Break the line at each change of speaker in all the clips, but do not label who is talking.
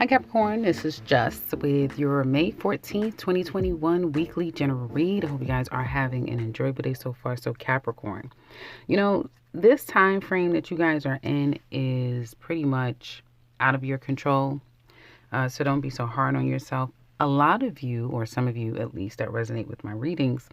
Hi Capricorn, this is Just with your May 14th, 2021 weekly general read. I hope you guys are having an enjoyable day so far. So Capricorn, this time frame that you guys are in is pretty much out of your control. So don't be so hard on yourself. A lot of you, or some of you at least that resonate with my readings,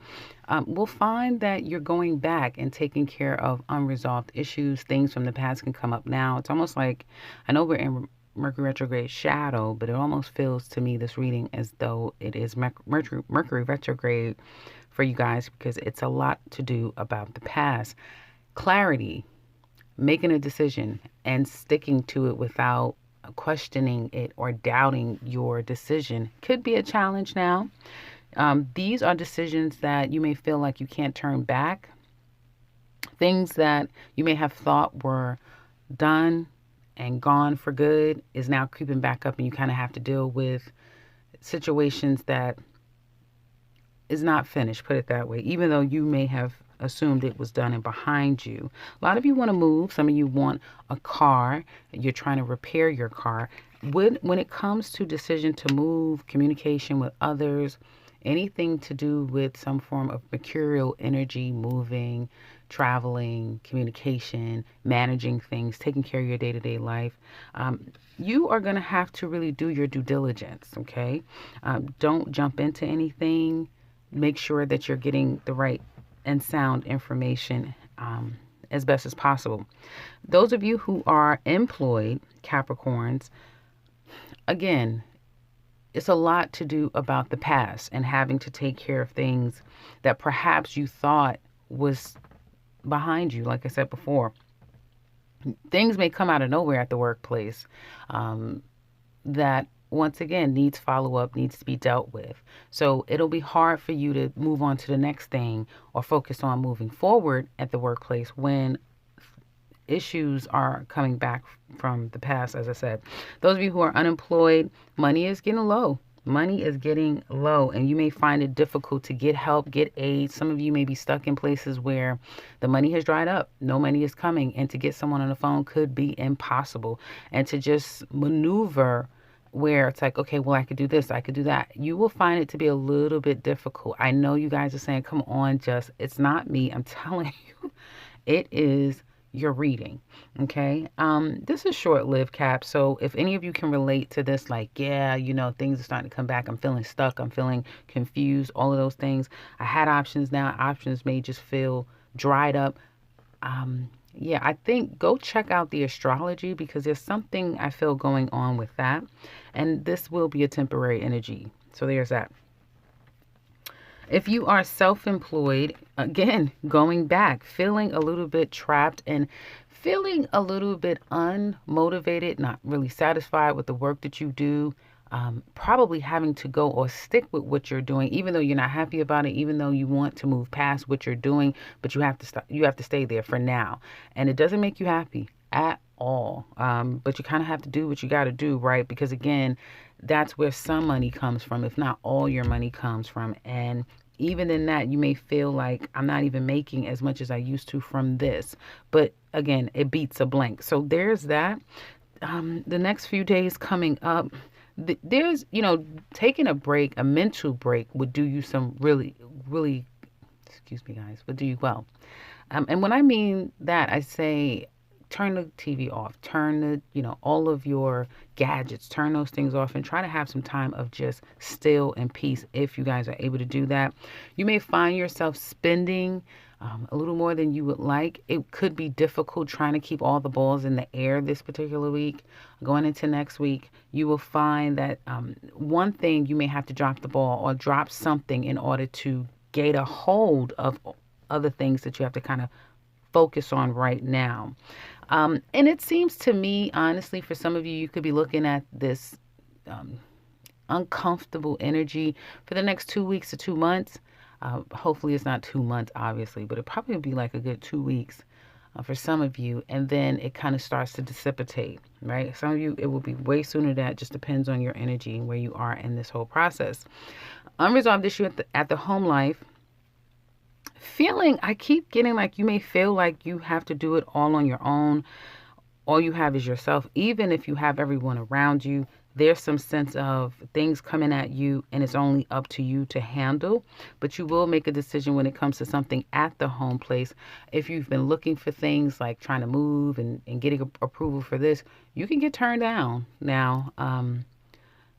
will find that you're going back and taking care of unresolved issues. Things from the past can come up now. It's almost like, I know we're in Mercury retrograde shadow, but it almost feels to me, this reading, as though it is Mercury retrograde for you guys, because it's a lot to do about the past. Clarity, making a decision and sticking to it without questioning it or doubting your decision could be a challenge now. These are decisions that you may feel like you can't turn back. Things that you may have thought were done and gone for good is now creeping back up, and you kind of have to deal with situations that is not finished, put it that way, even though you may have assumed it was done and behind you. A lot of you want to move. Some of you want a car. You're trying to repair your car. When it comes to decision to move, communication with others, anything to do with some form of mercurial energy, moving, traveling, communication, managing things, taking care of your day-to-day life, you are going to have to really do your due diligence, okay? Don't jump into anything. Make sure that you're getting the right and sound information as best as possible. Those of you who are employed, Capricorns, again, it's a lot to do about the past and having to take care of things that perhaps you thought was behind you. Like I said before, things may come out of nowhere at the workplace that once again needs follow-up, needs to be dealt with. So it'll be hard for you to move on to the next thing or focus on moving forward at the workplace when issues are coming back from the past. As I said, those of you who are unemployed, money is getting low. Money is getting low, and you may find it difficult to get help, get aid. Some of you may be stuck in places where the money has dried up. No money is coming, and to get someone on the phone could be impossible. And to just maneuver where it's like, okay, well, I could do this, I could do that, you will find it to be a little bit difficult. I know you guys are saying, come on, just, it's not me. I'm telling you, it is your reading. Okay. This is short-lived, Cap. So if any of you can relate to this, like, yeah, things are starting to come back. I'm feeling stuck. I'm feeling confused. All of those things. I had options now. Options may just feel dried up. Yeah, I think go check out the astrology, because there's something I feel going on with that. And this will be a temporary energy. So there's that. If you are self-employed, again, going back, feeling a little bit trapped and feeling a little bit unmotivated, not really satisfied with the work that you do, probably having to go or stick with what you're doing, even though you're not happy about it, even though you want to move past what you're doing, but you have to stay there for now. And it doesn't make you happy at all. But you kind of have to do what you got to do, right? Because again, that's where some money comes from, if not all your money comes from. And even in that, you may feel like, I'm not even making as much as I used to from this. But again, it beats a blank. So there's that. The next few days coming up, there's, taking a break, a mental break would do you some really, really, excuse me, guys, would do you well. And when I mean that, I say, turn the TV off, turn all of your gadgets, turn those things off, and try to have some time of just still and peace. If you guys are able to do that, you may find yourself spending a little more than you would like. It could be difficult trying to keep all the balls in the air this particular week. Going into next week, you will find that one thing you may have to drop the ball or drop something in order to get a hold of other things that you have to kind of focus on right now. And it seems to me, honestly, for some of you, you could be looking at this uncomfortable energy for the next 2 weeks to 2 months. Hopefully it's not 2 months, obviously, but it probably will be like a good 2 weeks for some of you. And then it kind of starts to dissipate, right? Some of you, it will be way sooner than that. Just depends on your energy and where you are in this whole process. Unresolved issue at the home life. I keep getting like you may feel like you have to do it all on your own. All you have is yourself. Even if you have everyone around you, there's some sense of things coming at you and it's only up to you to handle, but you will make a decision when it comes to something at the home place. If you've been looking for things like trying to move and getting approval for this, you can get turned down now.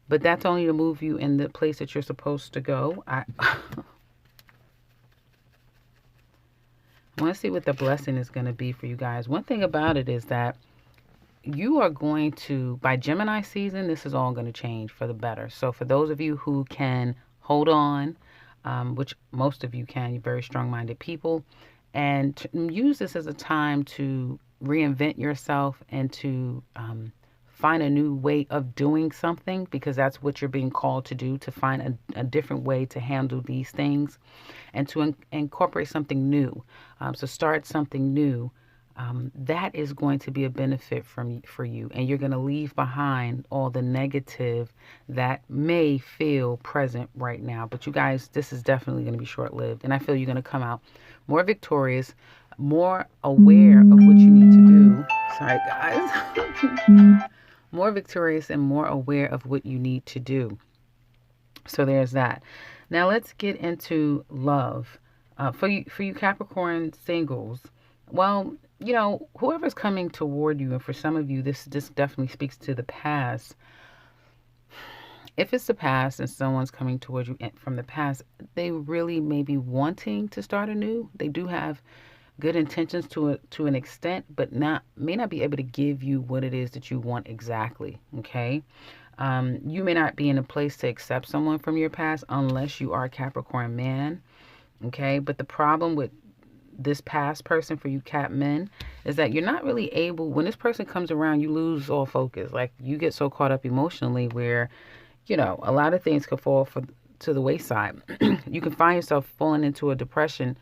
But that's only to move you in the place that you're supposed to go. I want to see what the blessing is going to be for you guys. One thing about it is that you are going to, by Gemini season, this is all going to change for the better. So for those of you who can hold on, which most of you can, you're very strong-minded people, and use this as a time to reinvent yourself and to find a new way of doing something, because that's what you're being called to do, to find a different way to handle these things and to incorporate something new. So start something new. That is going to be a benefit for you, and you're going to leave behind all the negative that may feel present right now. But you guys, this is definitely going to be short-lived, and I feel you're going to come out more victorious, more aware of what you need to do. Sorry, guys. More victorious and more aware of what you need to do. So there's that. Now let's get into love. For you Capricorn singles, well, whoever's coming toward you, and for some of you, this definitely speaks to the past. If it's the past and someone's coming towards you from the past, they really may be wanting to start anew. They do have good intentions to an extent, but may not be able to give you what it is that you want exactly. Okay. You may not be in a place to accept someone from your past unless you are a Capricorn man. Okay. But the problem with this past person for you Cap men is that you're not really able, when this person comes around, you lose all focus. Like, you get so caught up emotionally where, a lot of things could fall to the wayside. You can find yourself falling into a depression,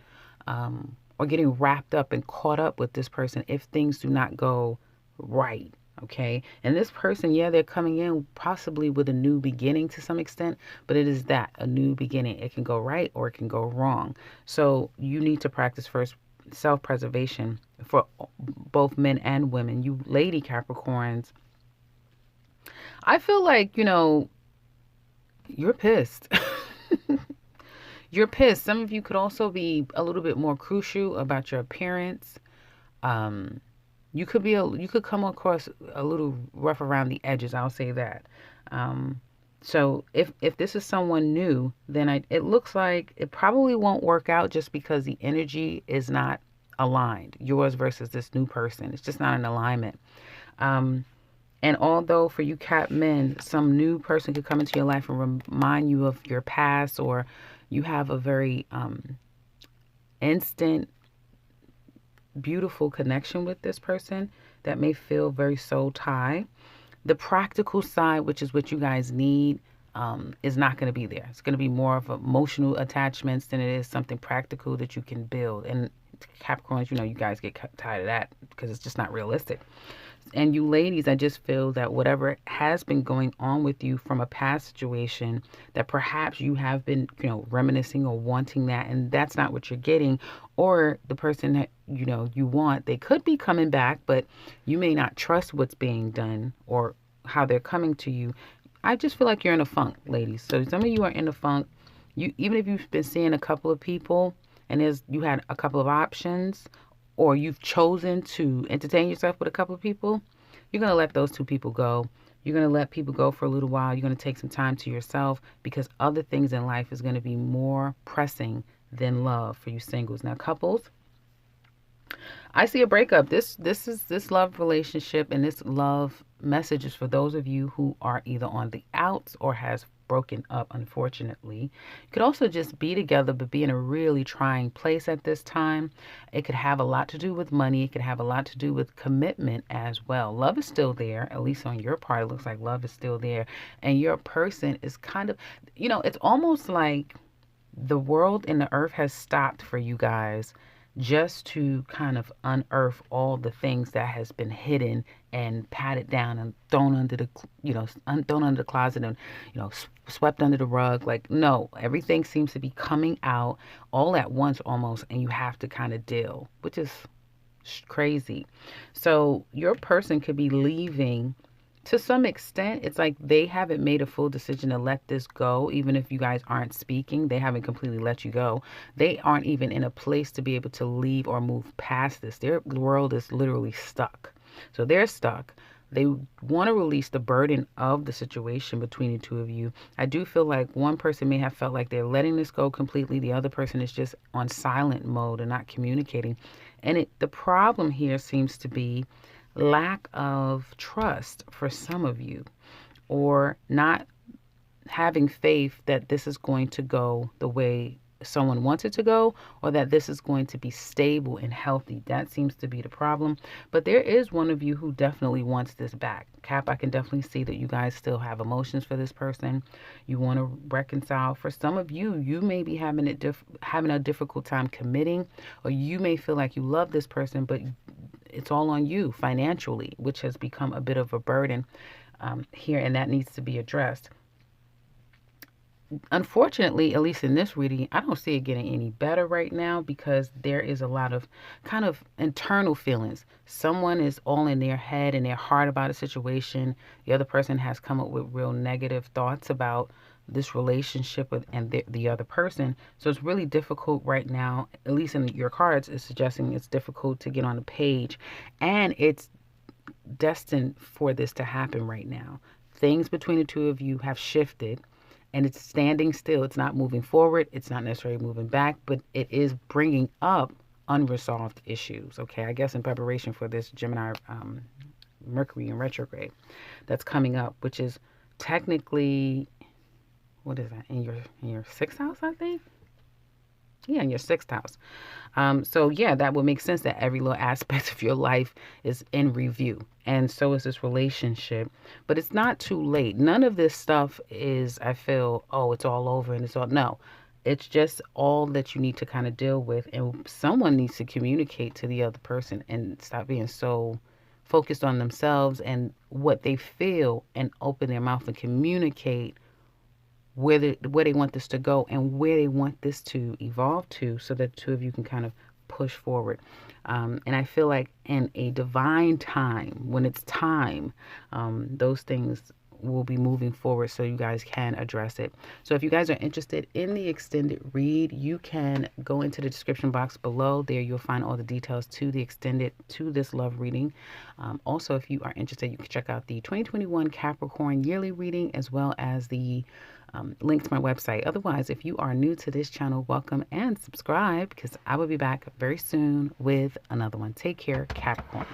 or getting wrapped up and caught up with this person if things do not go right. Okay. And this person, yeah, they're coming in possibly with a new beginning to some extent, but it is that, a new beginning. It can go right or it can go wrong. So you need to practice first self-preservation for both men and women. You lady Capricorns, I feel like, you're pissed. You're pissed. Some of you could also be a little bit more crucial about your appearance. You could come across a little rough around the edges. I'll say that. So if this is someone new, then it looks like it probably won't work out, just because the energy is not aligned. Yours versus this new person. It's just not in alignment. And although for you Cap men, some new person could come into your life and remind you of your past, or you have a very instant, beautiful connection with this person that may feel very soul tie. The practical side, which is what you guys need, is not going to be there. It's going to be more of emotional attachments than it is something practical that you can build. And Capricorns, you guys get tired of that because it's just not realistic. And you ladies, I just feel that whatever has been going on with you from a past situation, that perhaps you have been, reminiscing or wanting that, and that's not what you're getting. Or the person that, you want, they could be coming back, but you may not trust what's being done or how they're coming to you. I just feel like you're in a funk, ladies. So some of you are in a funk. Even if you've been seeing a couple of people and you had a couple of options, or you've chosen to entertain yourself with a couple of people, you're going to let those two people go. You're going to let people go for a little while. You're going to take some time to yourself, because other things in life is going to be more pressing than love for you singles. Now, couples, I see a breakup. This love relationship and this love message is for those of you who are either on the outs or has broken up, unfortunately. You could also just be together, but be in a really trying place at this time. It could have a lot to do with money. It could have a lot to do with commitment as well. Love is still there, at least on your part. It looks like love is still there. And your person is kind of, it's almost like the world and the earth has stopped for you guys, just to kind of unearth all the things that has been hidden and patted down and thrown under the, thrown under the closet and, swept under the rug. Like, no, everything seems to be coming out all at once almost, and you have to kind of deal, which is crazy. So your person could be leaving To some extent, it's like they haven't made a full decision to let this go. Even if you guys aren't speaking, they haven't completely let you go. They aren't even in a place to be able to leave or move past this. Their world is literally stuck. So they're stuck. They want to release the burden of the situation between the two of you. I do feel like one person may have felt like they're letting this go completely. The other person is just on silent mode and not communicating. And the problem here seems to be lack of trust for some of you, or not having faith that this is going to go the way someone wants it to go, or that this is going to be stable and healthy. That seems to be the problem. But there is one of you who definitely wants this back. Cap, I can definitely see that you guys still have emotions for this person. You want to reconcile. For some of you, you may be having a difficult time committing, or you may feel like you love this person, but it's all on you financially, which has become a bit of a burden here, and that needs to be addressed. Unfortunately, at least in this reading, I don't see it getting any better right now, because there is a lot of kind of internal feelings. Someone is all in their head and their heart about a situation. The other person has come up with real negative thoughts about this relationship with and the other person. So it's really difficult right now, at least in your cards, is suggesting it's difficult to get on the page, and it's destined for this to happen right now. Things between the two of you have shifted, and it's standing still. It's not moving forward. It's not necessarily moving back, but it is bringing up unresolved issues. Okay, I guess in preparation for this Gemini Mercury in retrograde that's coming up, which is technically, what is that, in your sixth house, I think. Yeah, in your sixth house. So yeah, that would make sense that every little aspect of your life is in review. And so is this relationship. But it's not too late. None of this stuff is, I feel, oh, it's all over and it's all, no. It's just all that you need to kind of deal with. And someone needs to communicate to the other person and stop being so focused on themselves and what they feel, and open their mouth and communicate where they want this to go and where they want this to evolve to, so that the two of you can kind of push forward. And I feel like in a divine time, when it's time, those things will be moving forward, so you guys can address it. So if you guys are interested in the extended read, you can go into the description box below. There you'll find all the details to the extended, to this love reading. Also, if you are interested, you can check out the 2021 Capricorn yearly reading, as well as the link to my website. Otherwise, if you are new to this channel, welcome and subscribe, because I will be back very soon with another one. Take care, Capricorn.